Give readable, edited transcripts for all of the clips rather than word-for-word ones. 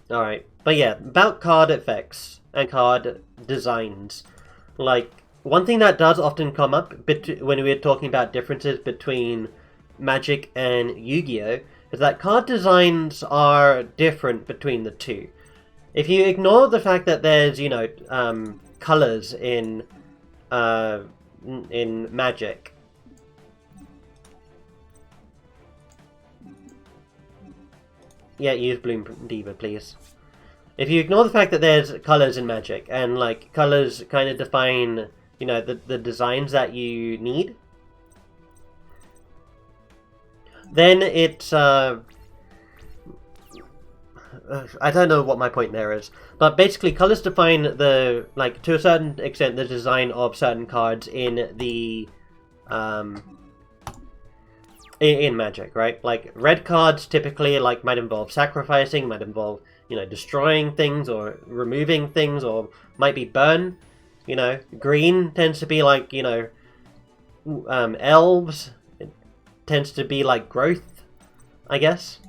Alright. But yeah, about card effects and card designs. Like, one thing that does often come up when we're talking about differences between Magic and Yu-Gi-Oh! Is that card designs are different between the two. If you ignore the fact that there's, colors in Magic. Yeah, use Bloom Diva, please. If you ignore the fact that there's colors in Magic, and, like, colors kind of define, the designs that you need, then it's, I don't know what my point there is, but basically colors define to a certain extent, the design of certain cards in the, in Magic, right? Like, red cards typically, might involve sacrificing, might involve, destroying things, or removing things, or might be burn. Green tends to be elves. It tends to be growth, I guess.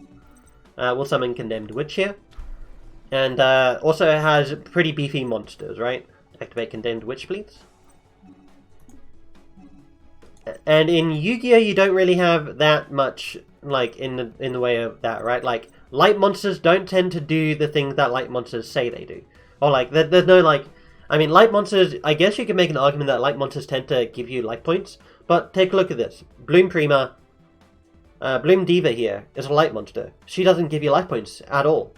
We'll summon Condemned Witch here. And also it has pretty beefy monsters, right? Activate Condemned Witch, please. And in Yu-Gi-Oh! You don't really have that much, in the way of that, right? Light monsters don't tend to do the things that light monsters say they do. Or, there's no, light monsters, I guess you can make an argument that light monsters tend to give you life points, but take a look at this. Bloom Diva here is a light monster. She doesn't give you life points at all.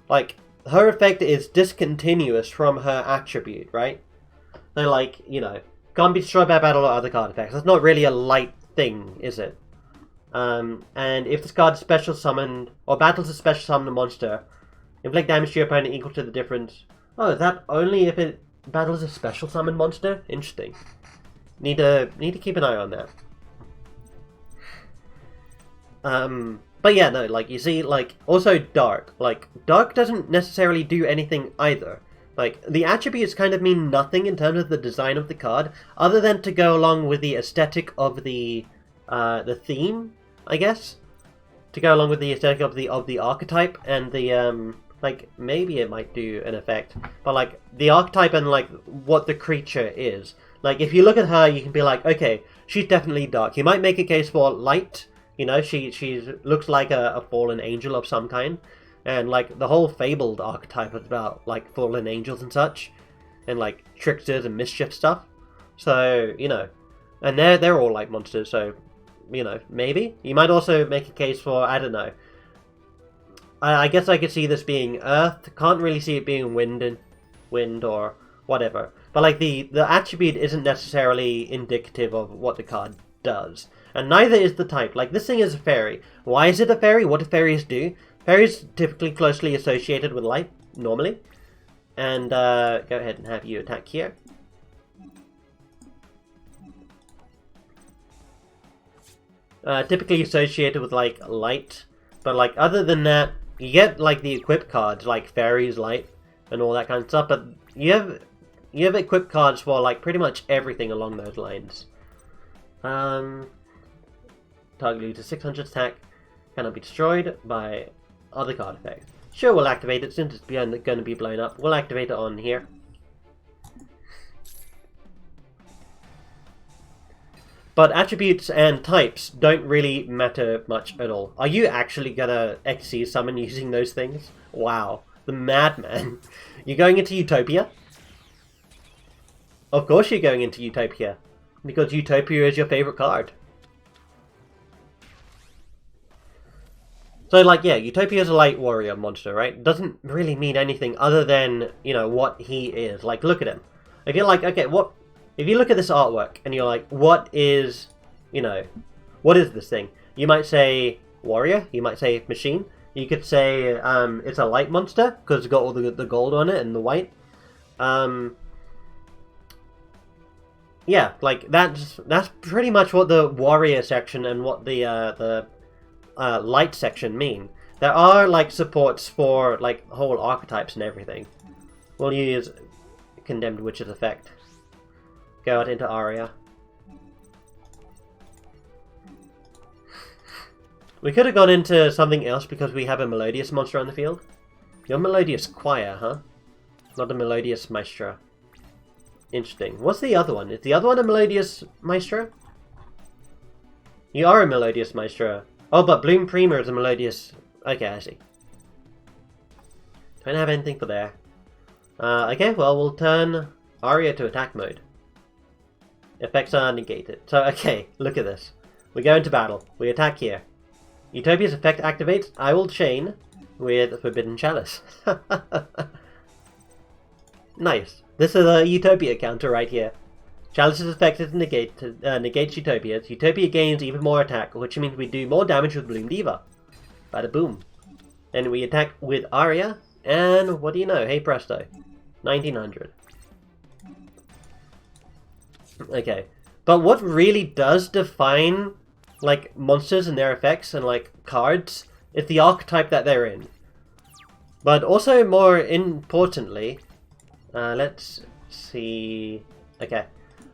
Her effect is discontinuous from her attribute, right? So, can't be destroyed by battle or other card effects. That's not really a light thing, is it? And if this card is special summoned, or battles a special summoned monster, inflict damage to your opponent equal to the difference. Oh, is that only if it battles a special summoned monster? Interesting. Need to keep an eye on that. But yeah, no, you see, also Dark. Dark doesn't necessarily do anything either. The attributes kind of mean nothing in terms of the design of the card, other than to go along with the aesthetic of the theme, I guess. To go along with the aesthetic of the archetype and the, maybe it might do an effect. But, the archetype and, what the creature is. If you look at her, you can be like, okay, she's definitely dark. You might make a case for light. She looks like a fallen angel of some kind. And, the whole Fabled archetype is about, fallen angels and such. And, tricksters and mischief stuff. So, and they're all light monsters, so, maybe. You might also make a case for, I don't know. I guess I could see this being earth. Can't really see it being wind or whatever. But, the attribute isn't necessarily indicative of what the card does. And neither is the type. This thing is a fairy. Why is it a fairy? What do fairies do? Fairies typically closely associated with light, normally. And go ahead and have you attack here. Typically associated with light, but other than that, you get the equip cards fairies, light, and all that kind of stuff. But you have equip cards for pretty much everything along those lines. Target loses 600 attack, cannot be destroyed by other card effects. Sure, we'll activate it since it's going to be blown up. We'll activate it on here. But attributes and types don't really matter much at all. Are you actually gonna XC summon using those things? Wow, the madman. You're going into Utopia? Of course you're going into Utopia. Because Utopia is your favorite card. So, yeah, Utopia is a light warrior monster, right? Doesn't really mean anything other than, what he is. Look at him. If you're okay, what... If you look at this artwork, and you're what is, what is this thing? You might say warrior, you might say machine, you could say, it's a light monster, because it's got all the gold on it, and the white. Yeah, that's pretty much what the warrior section and what the light section mean. There are supports for whole archetypes and everything. We'll use Condemned Witch's effect. Go out into Aria. We could have gone into something else because we have a Melodious monster on the field. You're Melodious Choir, huh? Not a Melodious Maestro. Interesting. What's the other one? Is the other one a Melodious Maestro? You are a Melodious Maestro. Oh, but Bloom Prima is a Melodious... Okay, I see. Don't have anything for there. Okay, well, we'll turn Aria to attack mode. Effects are negated. So, okay, look at this. We go into battle. We attack here. Utopia's effect activates. I will chain with Forbidden Chalice. Nice. This is a Utopia counter right here. Chalice's effect is negates Utopia's. Utopia gains even more attack, which means we do more damage with Bloom Diva. Bada boom. And we attack with Aria, and what do you know? Hey presto. 1900. Okay. But what really does define, like, monsters and their effects and, like, cards is the archetype that they're in. But also, more importantly, let's see... Okay.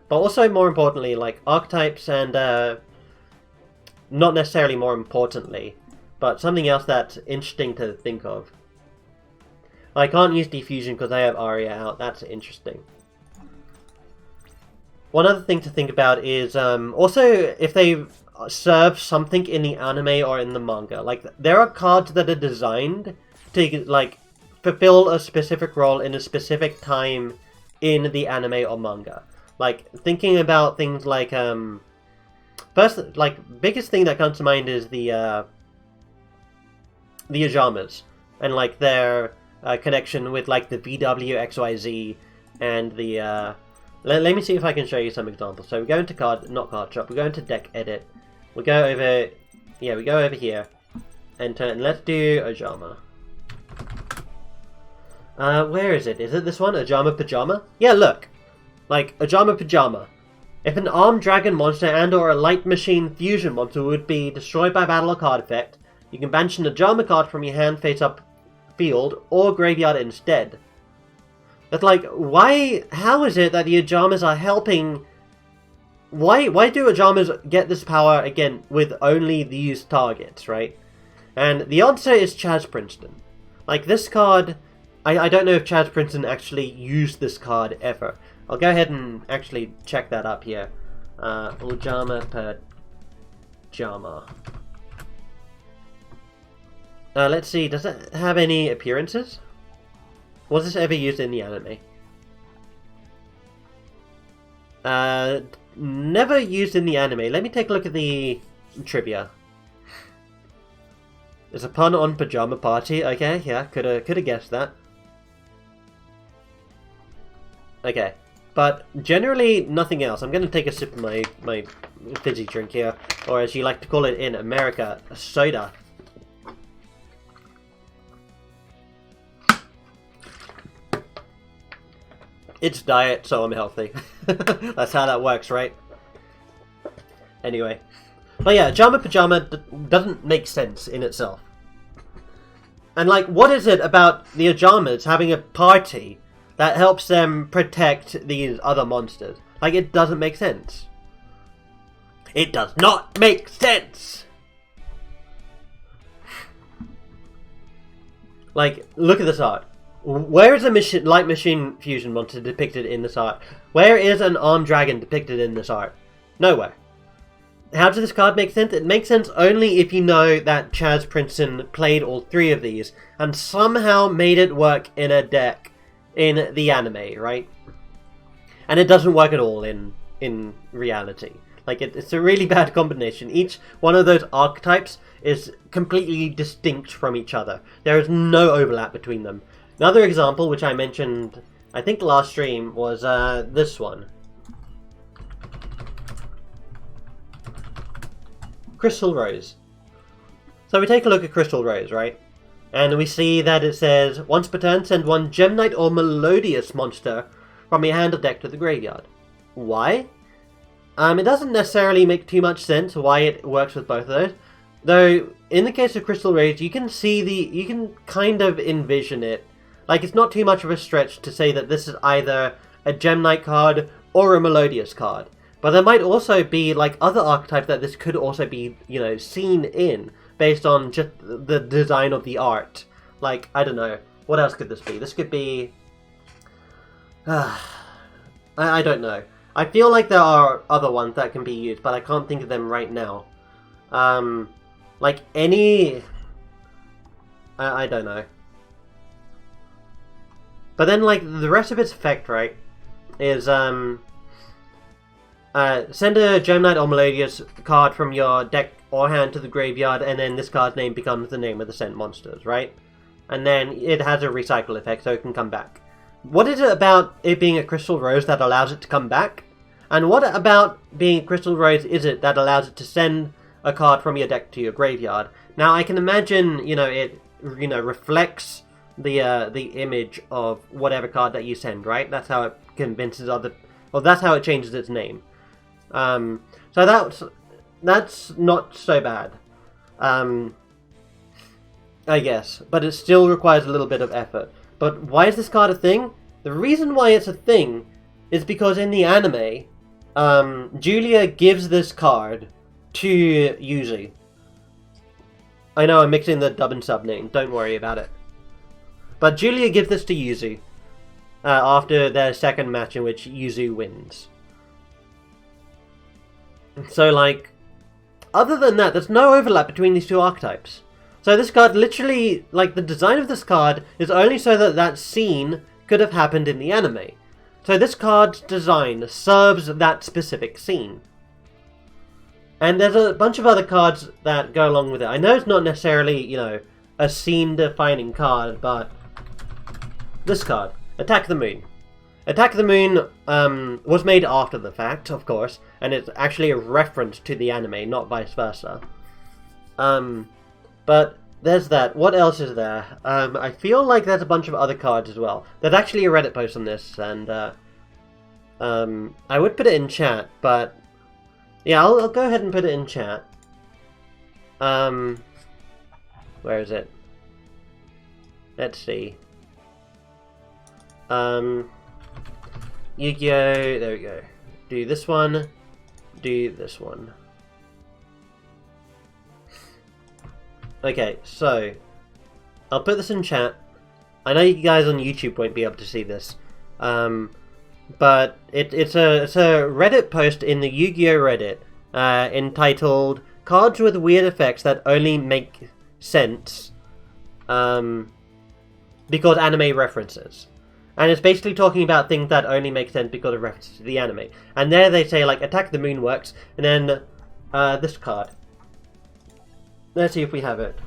But also, more importantly, like, archetypes and, not necessarily more importantly, but something else that's interesting to think of. I can't use Diffusion because I have Aria out. That's interesting. One other thing to think about is, also, if they serve something in the anime or in the manga. Like, there are cards that are designed to, like, fulfill a specific role in a specific time in the anime or manga. Like, thinking about things like, first, like, biggest thing that comes to mind is the Ajamas. And, like, their connection with, like, the VWXYZ and the, let me see if I can show you some examples. So we go into not card shop, we go into deck edit. We go over, yeah, we go over here. And let's do Ajama. Where is it? Is it this one? Ajama Pajama? Yeah, look. Like, Ajama Pajama. If an armed dragon monster and or a light machine fusion monster would be destroyed by battle or card effect, you can banish an Ajama card from your hand face up field or graveyard instead. It's like, why, how is it that the Ajamas are helping... Why do Ajamas get this power, again, with only these targets, right? And the answer is Chaz Princeton. Like, this card... I don't know if Chaz Princeton actually used this card ever. I'll go ahead and actually check that up here. Ajama Pajama. Let's see, does it have any appearances? Was this ever used in the anime? Never used in the anime. Let me take a look at the trivia. There's a pun on Pajama Party. Okay, yeah, could have guessed that. Okay, but generally nothing else. I'm going to take a sip of my fizzy drink here, or as you like to call it in America, a soda. It's diet, so I'm healthy. That's how that works, right? Anyway. But yeah, Ajama Pajama doesn't make sense in itself. And like, what is it about the Ajamas having a party that helps them protect these other monsters? Like, it doesn't make sense. It does not make sense! Like, look at this art. Where is a light machine fusion monster depicted in this art? Where is an armed dragon depicted in this art? Nowhere. How does this card make sense? It makes sense only if you know that Chaz Princeton played all three of these and somehow made it work in a deck in the anime, right? And it doesn't work at all in reality. Like, it's a really bad combination. Each one of those archetypes is completely distinct from each other. There is no overlap between them. Another example, which I mentioned, I think last stream, was this one. Crystal Rose. So we take a look at Crystal Rose, right? And we see that it says, once per turn, send one Gem Knight or Melodious monster from your hand or deck to the graveyard. Why? It doesn't necessarily make too much sense why it works with both of those. Though, in the case of Crystal Rose, you can see you can kind of envision it. Like, it's not too much of a stretch to say that this is either a Gem Knight card or a Melodious card. But there might also be, like, other archetypes that this could also be, you know, seen in, based on just the design of the art. Like, I don't know, What else could this be? This could be... I don't know. I feel like there are other ones that can be used, but I can't think of them right now. Like any... I don't know. But then, like, the rest of its effect, right, is, send a Gem Knight or Melodious card from your deck or hand to the graveyard, and then this card's name becomes the name of the sent monsters, right? And then it has a recycle effect, so it can come back. What is it about it being a Crystal Rose that allows it to come back? And what about being a Crystal Rose is it that allows it to send a card from your deck to your graveyard? Now, I can imagine, it, reflects the image of whatever card that you send, right? That's how it convinces other... Well, that's how it changes its name. So that's not so bad. I guess. But it still requires a little bit of effort. But why is this card a thing? The reason why it's a thing is because in the anime, Julia gives this card to Yuzu. I know I'm mixing the dub and sub name, don't worry about it. But Julia gives this to Yuzu after their second match in which Yuzu wins. So, like, other than that, there's no overlap between these two archetypes. So this card literally, like, the design of this card is only so that that scene could have happened in the anime. So this card's design serves that specific scene. And there's a bunch of other cards that go along with it. I know it's not necessarily, a scene-defining card, but this card, Attack the Moon. Attack the Moon was made after the fact, of course, and it's actually a reference to the anime, not vice versa. But there's that. What else is there? I feel like there's a bunch of other cards as well. There's actually a Reddit post on this, and I would put it in chat, but yeah, I'll go ahead and put it in chat. Where is it? Let's see. Yu-Gi-Oh! There we go. Do this one. Do this one. Okay, so I'll put this in chat. I know you guys on YouTube won't be able to see this, but it's a Reddit post in the Yu-Gi-Oh! Reddit entitled "Cards with Weird Effects That Only Make Sense Because Anime References." And it's basically talking about things that only make sense because of references to the anime. And there they say, like, Attack the Moon works, and then this card. Let's see if we have it.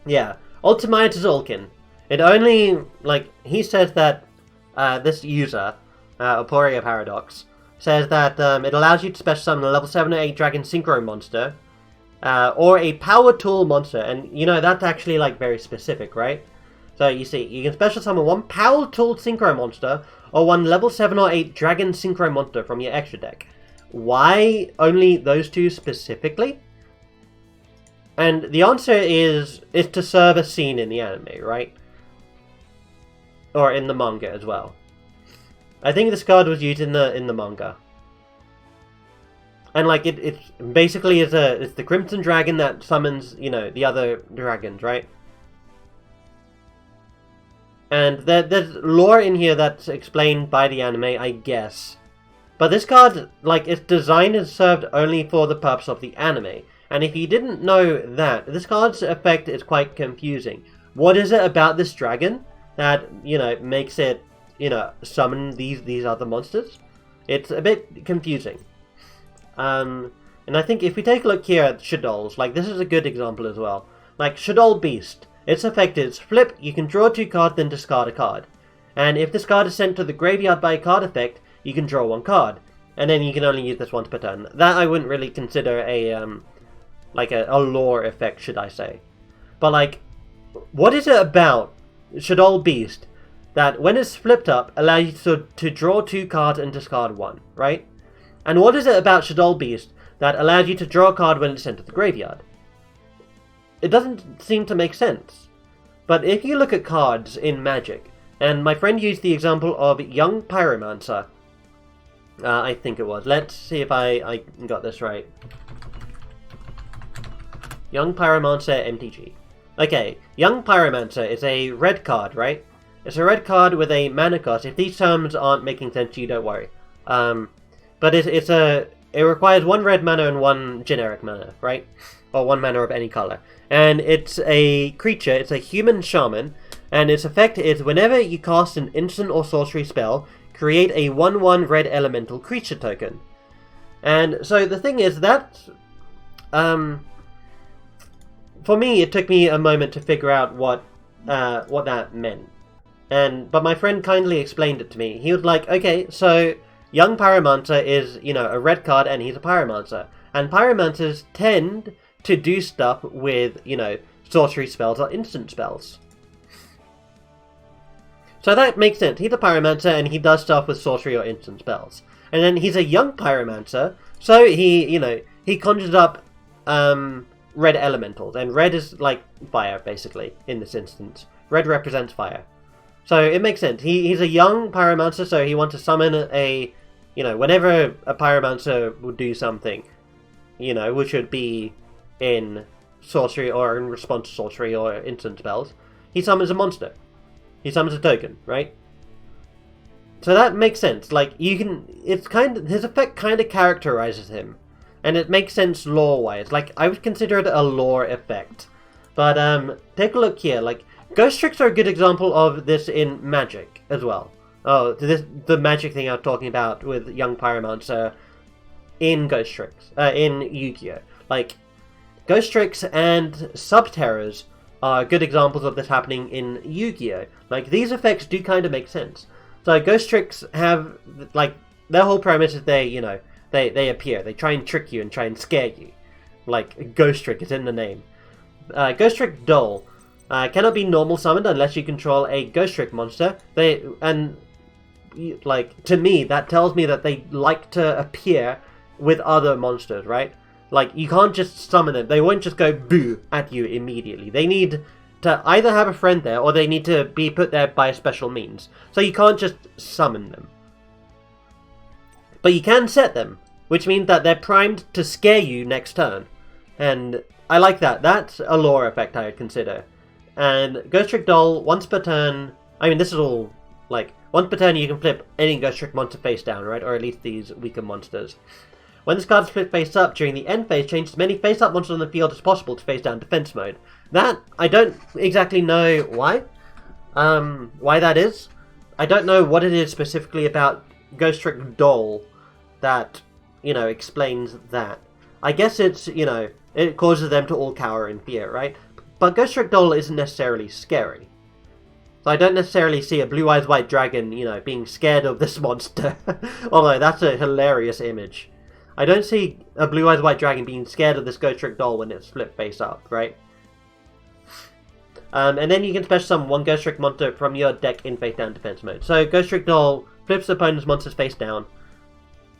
Yeah, Ultimate Zulkin. It only, like, he says that this user, Aporia Paradox, says that it allows you to special summon a level 7 or 8 Dragon Synchro monster, or a Power Tool monster. And, that's actually, like, very specific, right? So, you see, you can special summon one Power Tool Synchro monster, or one level 7 or 8 Dragon Synchro monster from your extra deck. Why only those two specifically? And the answer is to serve a scene in the anime, right? Or in the manga as well. I think this card was used in the manga. And like it's basically it's the Crimson Dragon that summons, the other dragons, right? And there's lore in here that's explained by the anime, I guess. But this card, like, its design is served only for the purpose of the anime. And if you didn't know that, this card's effect is quite confusing. What is it about this dragon that, makes it, summon these other monsters? It's a bit confusing. And I think if we take a look here at Shadol's, like, this is a good example as well. Like, Shadol Beast. Its effect is flip, you can draw 2 cards, then discard a card. And if this card is sent to the graveyard by a card effect, you can draw 1 card. And then you can only use this once per turn. That I wouldn't really consider a lore effect, should I say. But, like, what is it about Shadol Beast that when it's flipped up, allows you to draw 2 cards and discard 1, right? And what is it about Shadol Beast that allows you to draw a card when it's sent to the graveyard? It doesn't seem to make sense. But if you look at cards in Magic, and my friend used the example of Young Pyromancer, I think it was. Let's see if I got this right. Young Pyromancer MTG. Okay, Young Pyromancer is a red card, right? It's a red card with a mana cost. If these terms aren't making sense to you, don't worry. But it requires 1 red mana and 1 generic mana, right? Or 1 mana of any color. And it's a creature, it's a human shaman, and its effect is whenever you cast an instant or sorcery spell, create a 1/1 red elemental creature token. And so the thing is that, for me, it took me a moment to figure out what that meant. But my friend kindly explained it to me. He was like, okay, so Young Pyromancer is, a red card and he's a Pyromancer. And Pyromancers tend to do stuff with, sorcery spells or instant spells. So that makes sense. He's a Pyromancer and he does stuff with sorcery or instant spells. And then he's a young Pyromancer, so he conjures up red elementals. And red is like fire, basically, in this instance. Red represents fire. So it makes sense. He's a young Pyromancer, so he wants to summon whenever a Pyromancer would do something, which would be in sorcery or in response to sorcery or instant spells, he summons a monster. He summons a token, right? So that makes sense. Like, his effect kind of characterizes him. And it makes sense lore-wise. Like, I would consider it a lore effect. But, take a look here. Like, Ghost Tricks are a good example of this in Magic as well. Oh, the Magic thing I was talking about with Young Pyromancer in Ghost Tricks, in Yu-Gi-Oh! Like, Ghost Tricks and Subterrors are good examples of this happening in Yu-Gi-Oh! Like, these effects do kind of make sense. So Ghost Tricks have, like, their whole premise is they appear. They try and trick you and try and scare you. Like, Ghost Trick is in the name. Ghost Trick Doll cannot be normal summoned unless you control a Ghost Trick monster. To me, that tells me that they like to appear with other monsters, right? Like, you can't just summon them. They won't just go boo at you immediately. They need to either have a friend there, or they need to be put there by a special means. So you can't just summon them. But you can set them, which means that they're primed to scare you next turn. And I like that. That's a lore effect I would consider. And Ghost Trick Doll, once per turn... I mean, this is all, like, once per turn you can flip any Ghost Trick monster face down, right? Or at least these weaker monsters. When this card is flipped face up during the end phase, change as many face up monsters on the field as possible to face down defense mode. That, I don't exactly know why. Why that is. I don't know what it is specifically about Ghost Trick Doll that, explains that. I guess it's, it causes them to all cower in fear, right? But Ghost Trick Doll isn't necessarily scary. So I don't necessarily see a Blue Eyes White Dragon, being scared of this monster. Although that's a hilarious image. I don't see a Blue Eyes White Dragon being scared of this Ghost Trick Doll when it's flipped face up, right? And then you can special summon 1 Ghost Trick monster from your deck in face down defense mode. So Ghost Trick Doll flips the opponent's monsters face down,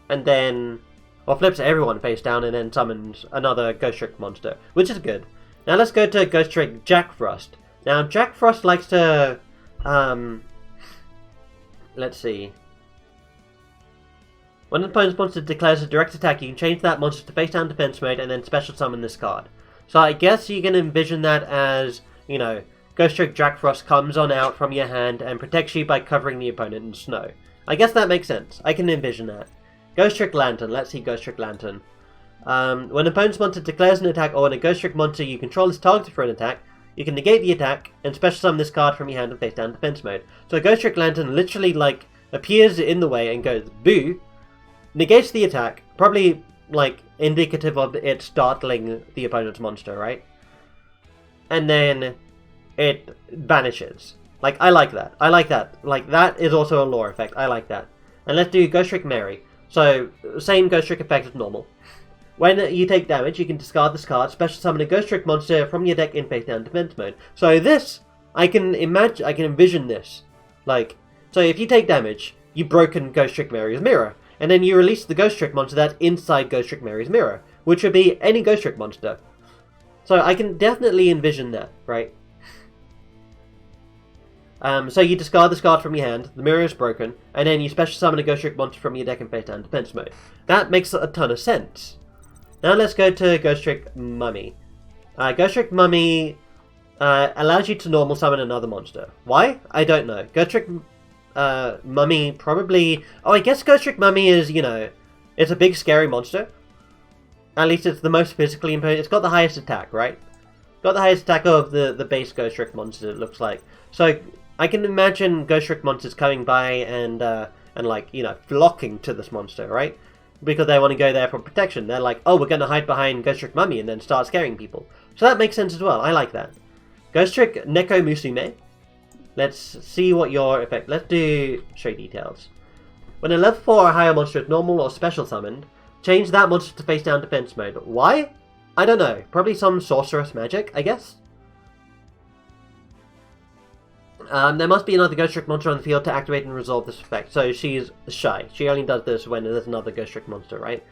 and then... or flips everyone face down and then summons another Ghost Trick monster, which is good. Now let's go to Ghost Trick Jack Frost. Now Jack Frost likes to... let's see... when an opponent's monster declares a direct attack, you can change that monster to face down defense mode and then special summon this card. So I guess you can envision that as, Ghost Trick Jack Frost comes on out from your hand and protects you by covering the opponent in snow. I guess that makes sense. I can envision that. Ghost Trick Lantern. Let's see Ghost Trick Lantern. When an opponent's monster declares an attack or when a Ghost Trick monster you control is targeted for an attack, you can negate the attack and special summon this card from your hand in face down defense mode. So Ghost Trick Lantern literally, appears in the way and goes boo, negates the attack, probably, indicative of it startling the opponent's monster, right? And then it vanishes. I like that. I like that. That is also a lore effect. I like that. And let's do Ghost Trick Mary. So, same Ghost Trick effect as normal. When you take damage, you can discard this card, special summon a Ghost Trick monster from your deck in face down defense mode. So this, I can envision this. So if you take damage, you've broken Ghost Trick Mary's mirror. And then you release the Ghost Trick monster that's inside Ghost Trick Mary's mirror, which would be any Ghost Trick monster. So I can definitely envision that, right? So you discard this card from your hand, the mirror is broken, and then you special summon a Ghost Trick monster from your deck in face down defense mode. That makes a ton of sense. Now let's go to Ghost Trick Mummy. Ghost Trick Mummy allows you to normal summon another monster. Why? I don't know. Ghost Trick Mummy probably... Oh, I guess Ghost Trick Mummy is, you know, it's a big scary monster. At least it's the most physically imposing. It's got the highest attack, right? Got the highest attack of the base Ghost Trick monsters, it looks like. So I can imagine Ghost Trick monsters coming by and like, you know, flocking to this monster, right? Because they want to go there for protection. They're like, oh, we're going to hide behind Ghost Trick Mummy and then start scaring people. So that makes sense as well. I like that. Ghost Trick Neko Musume. Let's see what your effect... Let's do show details. When a level 4 or higher monster is normal or special summoned, change that monster to face down defense mode. Why? I don't know. Probably some sorceress magic, I guess? There must be another Ghost Trick monster on the field to activate and resolve this effect. So she's shy. She only does this when there's another Ghost Trick monster, right?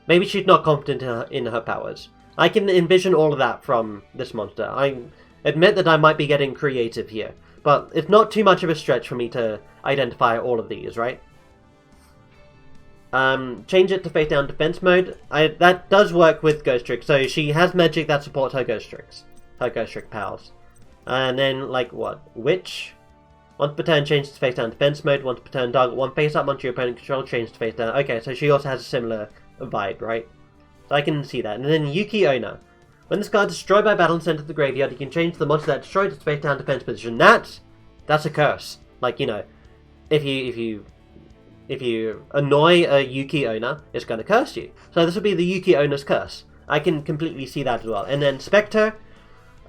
Maybe she's not confident in her powers. I can envision all of that from this monster. I admit that I might be getting creative here. But it's not too much of a stretch for me to identify all of these, right? Change it to face down defense mode. That does work with Ghost Trick. So she has magic that supports her Ghost Tricks. Her Ghost Trick powers. And then, like, what? Witch? Once per turn, change to face down defense mode. Once per turn, target one face up monster your opponent control, change to face down. Okay, so she also has a similar vibe, right? So I can see that. And then Yuki Onna. When this card is destroyed by battle and sent to the graveyard, you can change the monster that destroyed its face down defense position. That's a curse. Like, you know, if you annoy a Yuki Onna, it's going to curse you. So this would be the Yuki Onna's curse. I can completely see that as well. And then Spectre.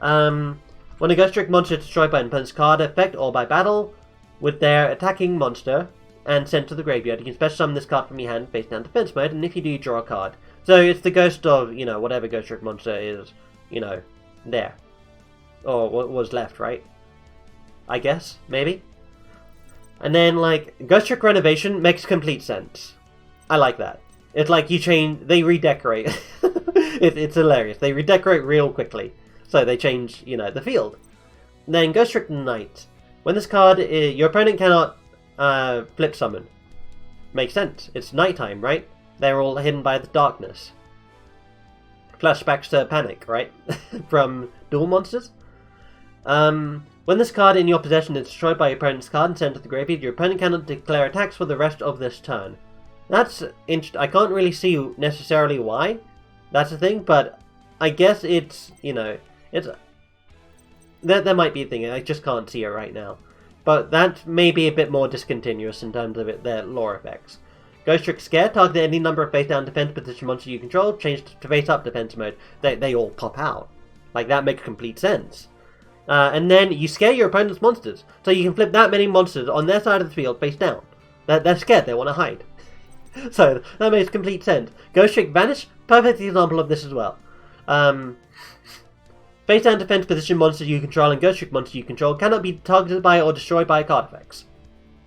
When a Ghost Trick monster is destroyed by an opponent's card effect or by battle with their attacking monster and sent to the graveyard, you can special summon this card from your hand face down defense mode, and if you do, you draw a card. So it's the ghost of, you know, whatever Ghost Trick monster is, you know, there. Or what was left, right? I guess, maybe? And then, like, Ghost Trick Renovation makes complete sense. I like that. It's like they redecorate. It's hilarious. They redecorate real quickly. So they change, you know, the field. Then Ghost Trick Night. When this card your opponent cannot flip summon. Makes sense. It's nighttime, right? They're all hidden by the darkness. Flashbacks to Panic, right? From Duel Monsters. When this card in your possession is destroyed by your opponent's card and sent to the graveyard, your opponent cannot declare attacks for the rest of this turn. That's interesting. I can't really see necessarily why that's a thing, but I guess it's, you know, it's... There might be a thing, I just can't see it right now. But that may be a bit more discontinuous in terms of their lore effects. Ghost Trick Scare, target any number of face down defense position monsters you control, change to face up defense mode. They all pop out. Like, that makes complete sense. And then you scare your opponent's monsters. So you can flip that many monsters on their side of the field face down. They're scared, they want to hide. So that makes complete sense. Ghost Trick Vanish, perfect example of this as well. Face down defense position monsters you control and Ghost Trick monsters you control cannot be targeted by or destroyed by card effects.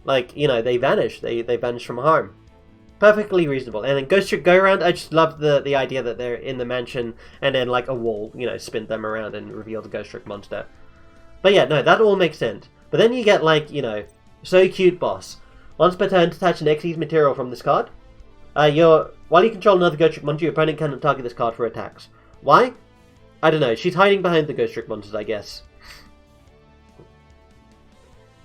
Like, you know, they vanish. They vanish from harm. Perfectly reasonable. And then Ghost Trick Go Around, I just love the idea that they're in the mansion and then like a wall, you know, spin them around and reveal the Ghost Trick monster. But yeah, no, that all makes sense. But then you get like, you know, So Cute Boss. Once per turn, detach an Xyz material from this card. While you control another Ghost Trick monster, your opponent cannot target this card for attacks. Why? I don't know. She's hiding behind the Ghost Trick monsters, I guess.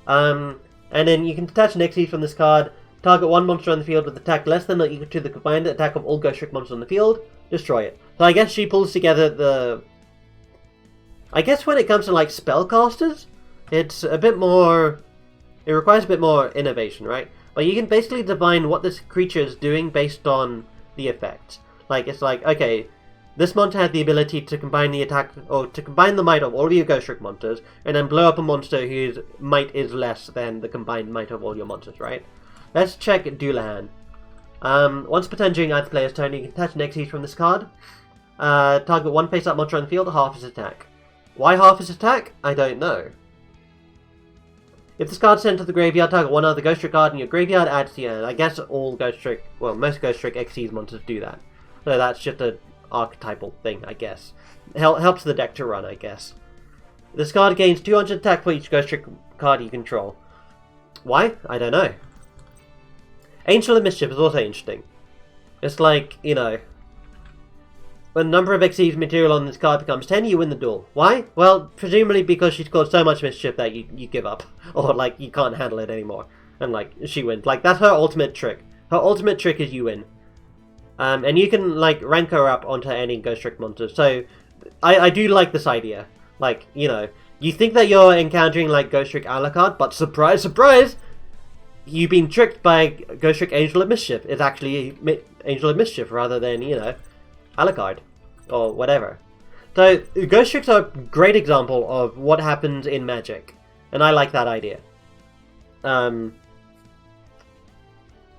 And then you can detach an Xyz from this card. Target one monster on the field with attack less than or equal to the combined attack of all Ghost Trick monsters on the field. Destroy it. So I guess she pulls together the... I guess when it comes to like spellcasters, it's a bit more... It requires a bit more innovation, right? But you can basically define what this creature is doing based on the effect. Like, it's like, okay, this monster has the ability to combine the attack, or to combine the might of all of your Ghost Trick monsters, and then blow up a monster whose might is less than the combined might of all your monsters, right? Let's check Doulahan. Once per turn during either player's turn, you can attach an Xyz from this card. Target one face-up monster on the field, half his attack. Why half his attack? I don't know. If this card is sent to the graveyard, target one other Ghost Trick card in your graveyard, add to your hand. I guess all Ghost Trick, well, most Ghost Trick Xyz monsters do that. So that's just an archetypal thing, I guess. Helps the deck to run, I guess. This card gains 200 attack for each Ghost Trick card you control. Why? I don't know. Angel of Mischief is also interesting. It's like, you know... When the number of exceeds material on this card becomes 10, you win the duel. Why? Well, presumably because she's caused so much mischief that you give up. Or, like, you can't handle it anymore. And, like, she wins. Like, that's her ultimate trick. Her ultimate trick is you win. And you can, like, rank her up onto any Ghost Trick monster. So, I do like this idea. Like, you know, you think that you're encountering, like, Ghost Trick a la carte, but surprise, surprise! You've been tricked by Ghost Trick Angel of Mischief. It's actually Angel of Mischief rather than, you know, a la carte. Or whatever. So, Ghost Tricks are a great example of what happens in Magic. And I like that idea.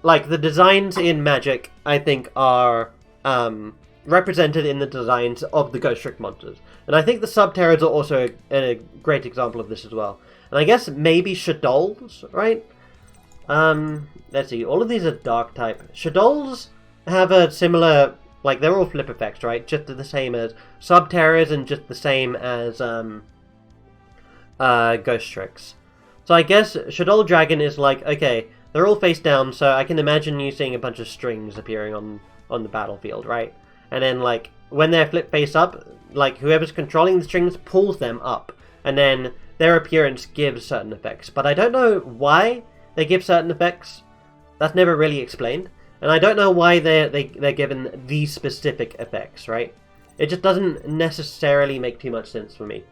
Like, the designs in Magic, I think, are represented in the designs of the Ghost Trick monsters. And I think the Subterrors are also a great example of this as well. And I guess maybe Shadols, right? Let's see, all of these are Dark type. Shadols have a similar, like, they're all flip effects, right? Just the same as Subterrors and just the same as Ghost Tricks. So I guess Shadow Dragon is like, okay, they're all face down, so I can imagine you seeing a bunch of strings appearing on the battlefield, right? And then, like, when they're flip face up, like, whoever's controlling the strings pulls them up, and then their appearance gives certain effects. But I don't know why they give certain effects. That's never really explained. And I don't know why they're given these specific effects, right? It just doesn't necessarily make too much sense for me.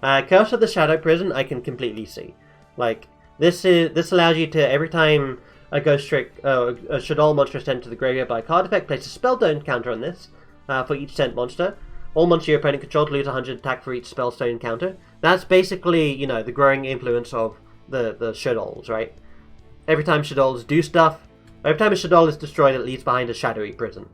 Curse of the Shadow Prison, I can completely see. Like, this allows you to, every time a Ghost Trick, a Shadow monster is sent to the graveyard by a card effect, place a Spellstone counter on this for each sent monster. All monsters your opponent controls lose 100 attack for each Spellstone counter. That's basically, you know, the growing influence of the Shadows, right? Every time Shadows do stuff, every time a Shadow is destroyed, it leaves behind a shadowy prison.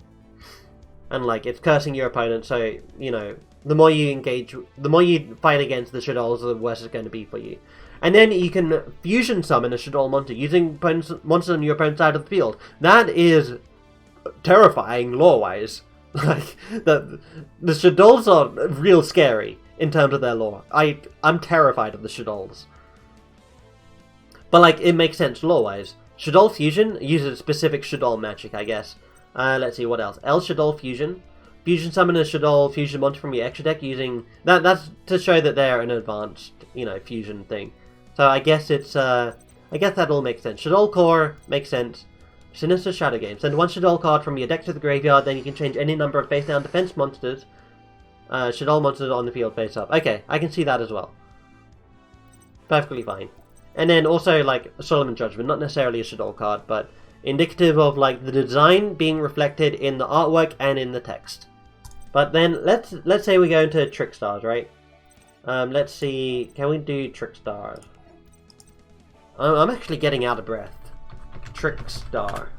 And, like, it's cursing your opponent, so, you know, the more you engage, the more you fight against the Shadows, the worse it's going to be for you. And then you can fusion summon a Shadow monster using monsters on your opponent's side of the field. That is terrifying lore-wise. Like, the Shadows are real scary in terms of their lore. I'm terrified of the Shadows. But, like, it makes sense lore-wise. Shadow Fusion uses specific Shadow magic, I guess. Let's see, what else? El Shadow Fusion. Fusion summon a Shadow Fusion monster from your extra deck using... That's to show that they're an advanced, you know, fusion thing. So I guess it's, I guess that all makes sense. Shadow Core makes sense. Sinister Shadow Game. Send one Shadow card from your deck to the graveyard, then you can change any number of face-down defense monsters. Shadow monsters on the field face-up. Okay, I can see that as well. Perfectly fine. And then also, like, Solomon Judgment. Not necessarily a Shadow card, but indicative of, like, the design being reflected in the artwork and in the text. But then, let's say we go into Trickstars, right? Let's see, can we do Trickstars? I'm actually getting out of breath. Trickstar.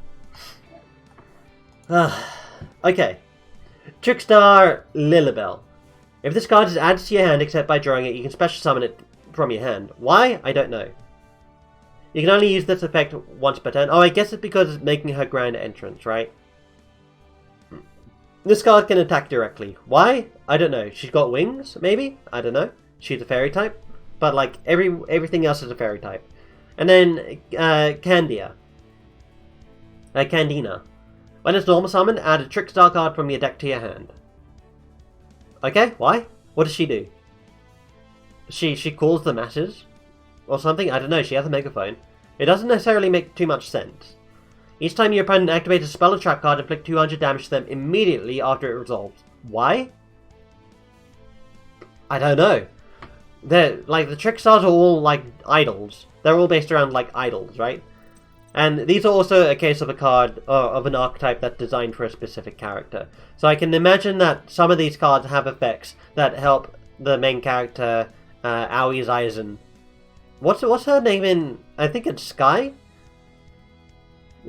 Okay. Trickstar Lilibel. If this card is added to your hand except by drawing it, you can special summon it from your hand. Why? I don't know. You can only use this effect once per turn. Oh, I guess it's because it's making her grand entrance, right? This card can attack directly. Why? I don't know. She's got wings, maybe? I don't know. She's a fairy type. But, like, everything else is a fairy type. And then, Candia. Candina. When it's normal summon, add a Trickstar card from your deck to your hand. Okay, why? What does she do? She calls the masses? Or something? I don't know, she has a megaphone. It doesn't necessarily make too much sense. Each time your opponent activates a spell or trap card, inflict 200 damage to them immediately after it resolves. Why? I don't know. Like, the Trickstars are all, like, idols. They're all based around, like, idols, right? And these are also a case of a card, of an archetype that's designed for a specific character. So I can imagine that some of these cards have effects that help the main character, Aoi Zaizen. What's her name in... I think it's Sky?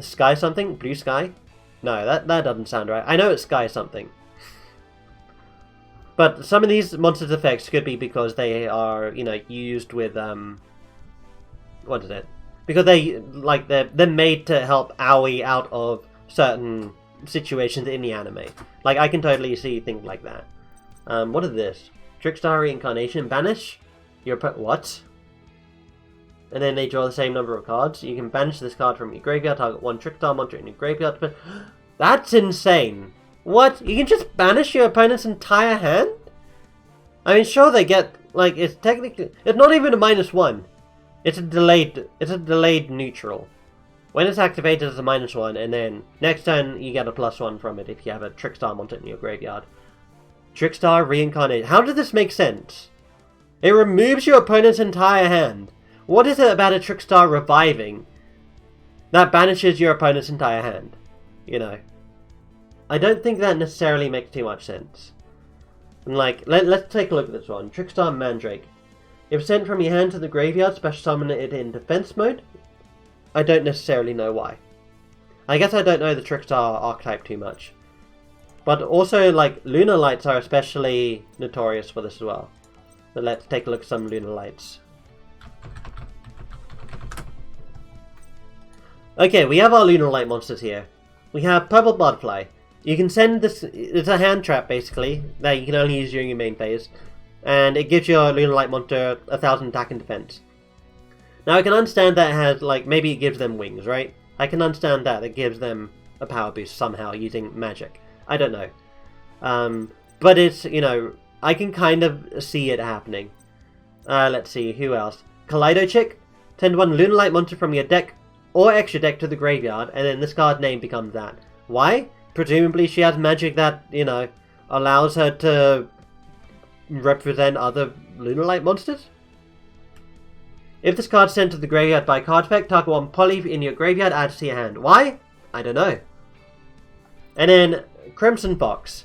Sky something? Blue Sky? No, that doesn't sound right. I know it's Sky something. But some of these monsters' effects could be because they are, you know, used with, what is it? Because they're made to help Aoi out of certain situations in the anime. Like, I can totally see things like that. What is this? Trickstar Reincarnation. Banish? What? And then they draw the same number of cards. You can banish this card from your graveyard, target one Trickstar monster in your graveyard. That's insane! What? You can just banish your opponent's entire hand? I mean, sure, they get, like, it's technically, it's not even a -1. It's a delayed neutral. When it's activated, it's a -1, and then next turn you get a +1 from it if you have a Trickstar monster in your graveyard. Trickstar reincarnated. How does this make sense? It removes your opponent's entire hand. What is it about a Trickstar reviving that banishes your opponent's entire hand? You know, I don't think that necessarily makes too much sense. And like, let's take a look at this one. Trickster Mandrake. If sent from your hand to the graveyard, special summon it in defense mode. I don't necessarily know why. I guess I don't know the Trickstar archetype too much. But also, like, Lunar Lights are especially notorious for this as well. So let's take a look at some Lunar Lights. Okay, we have our Lunar Light monsters here. We have Purple Butterfly. You can send this, it's a hand trap basically, that you can only use during your main phase. And it gives your Lunar Light monster 1000 attack and defense. Now I can understand that it has, like, maybe it gives them wings, right? I can understand that, it gives them a power boost somehow using magic. I don't know. But it's, you know, I can kind of see it happening. Let's see, who else? Kaleido Chick. Send one Lunar Light monster from your deck or extra deck to the graveyard, and then this card name becomes that. Why? Presumably she has magic that, you know, allows her to represent other Lunar Light monsters? If this card's sent to the graveyard by card effect, target one poly in your graveyard adds to your hand. Why? I don't know. And then Crimson Fox.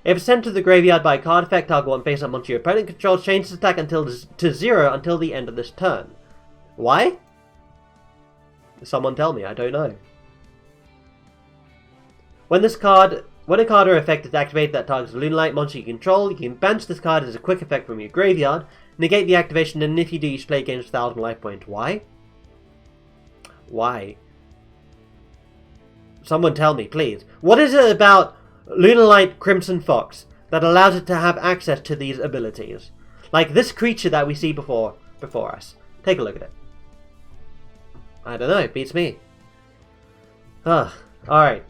If it's sent to the graveyard by card effect, target one face up monster your opponent controls, change its attack to 0 until the end of this turn. Why? Someone tell me, I don't know. When a card or effect is activated that targets a Lunar Light monster you control, you can banish this card as a quick effect from your graveyard, negate the activation, and if you do, you play gains 1000 life points. Why? Why? Someone tell me, please. What is it about Lunar Light Crimson Fox that allows it to have access to these abilities? Like this creature that we see before us. Take a look at it. I don't know, it beats me. Alright.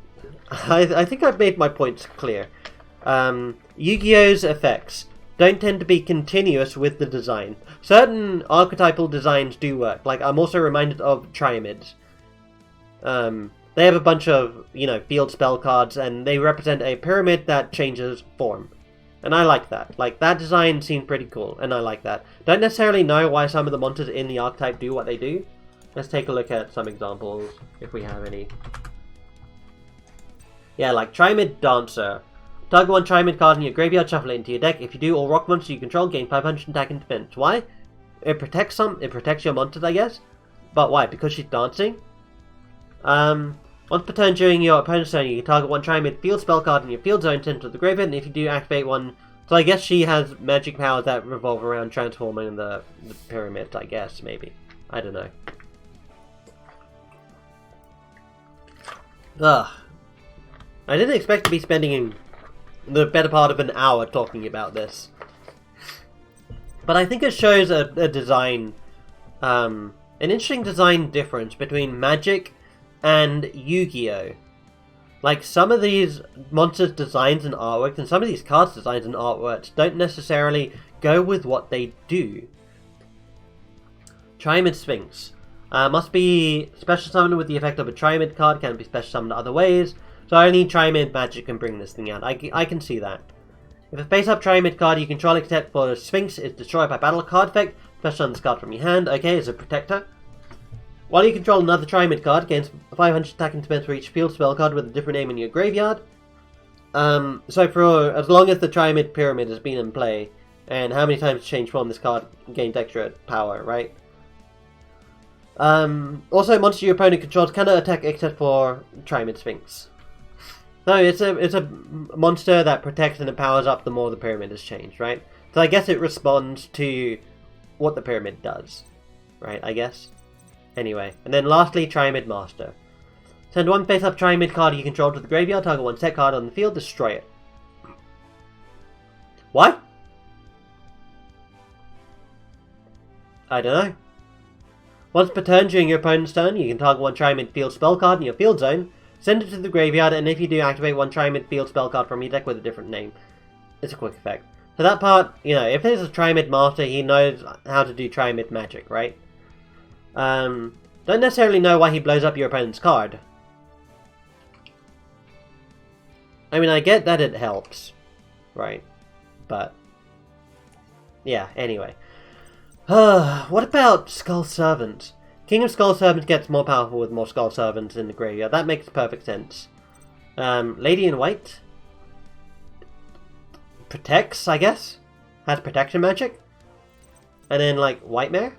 I think I've made my points clear. Yu-Gi-Oh's effects don't tend to be continuous with the design. Certain archetypal designs do work. Like, I'm also reminded of Triamids. They have a bunch of, you know, field spell cards, and they represent a pyramid that changes form. And I like that. Like, that design seemed pretty cool, and I like that. Don't necessarily know why some of the monsters in the archetype do what they do. Let's take a look at some examples, if we have any. Yeah, like Triamid Dancer. Target one Triamid card in your graveyard, shuffle it into your deck. If you do, all rock monsters you control gain 500 attack and defense. Why? It protects your monsters, I guess. But why? Because she's dancing? Once per turn during your opponent's turn, you can target one Triamid field spell card in your field zone, send to the graveyard, and if you do, activate one. So I guess she has magic powers that revolve around transforming the pyramid, I guess, maybe. I don't know. Ugh. I didn't expect to be spending the better part of an hour talking about this. But I think it shows a design, an interesting design difference between Magic and Yu-Gi-Oh! Like, some of these monsters' designs and artworks, and some of these cards' designs and artworks don't necessarily go with what they do. Triamid Sphinx. Must be special summoned with the effect of a Triamid card, can be special summoned other ways. So only Triamid Magic can bring this thing out. I can see that. If a face-up Triamid card you control except for Sphinx is destroyed by battle card effect, special summon this card from your hand. Okay, it's a protector. While you control another Triamid card, gains 500 attack and defense for each field spell card with a different name in your graveyard. So for as long as the Triamid Pyramid has been in play, and how many times change form this card gains extra power, right? Also, monster your opponent controls cannot attack except for Triamid Sphinx. No, it's a monster that protects and it powers up the more the pyramid has changed, right? So I guess it responds to what the pyramid does, right? I guess. Anyway, and then lastly, Triamid Master. Send one face-up Triamid card you control to the graveyard, target one set card on the field, destroy it. What? I don't know. Once per turn during your opponent's turn, you can target one Triamid field spell card in your field zone. Send it to the graveyard, and if you do, activate one Triumid field spell card from your deck with a different name. It's a quick effect. So that part, you know, if there's a Triumid master, he knows how to do Triumid magic, right? Don't necessarily know why he blows up your opponent's card. I mean, I get that it helps, right? But, yeah, anyway. What about Skull Servant? King of Skull Servant gets more powerful with more Skull Servants in the graveyard. That makes perfect sense. Lady in White? Protects, I guess? Has protection magic? And then, like, White Mare?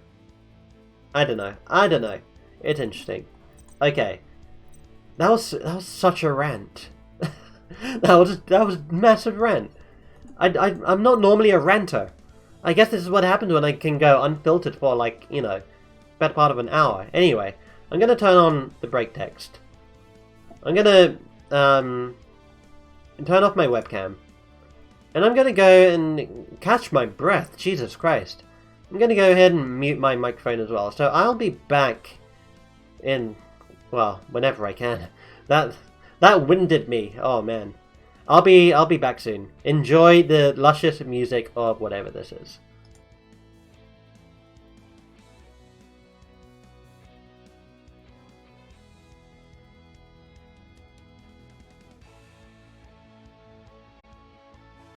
I don't know. It's interesting. Okay. That was such a rant. that was massive rant. I'm not normally a ranter. I guess this is what happens when I can go unfiltered for, like, you know, better part of an hour. Anyway, I'm gonna turn on the break text. I'm gonna turn off my webcam. And I'm gonna go and catch my breath. Jesus Christ. I'm gonna go ahead and mute my microphone as well. So I'll be back in, well, whenever I can. That winded me. Oh man. I'll be back soon. Enjoy the luscious music of whatever this is.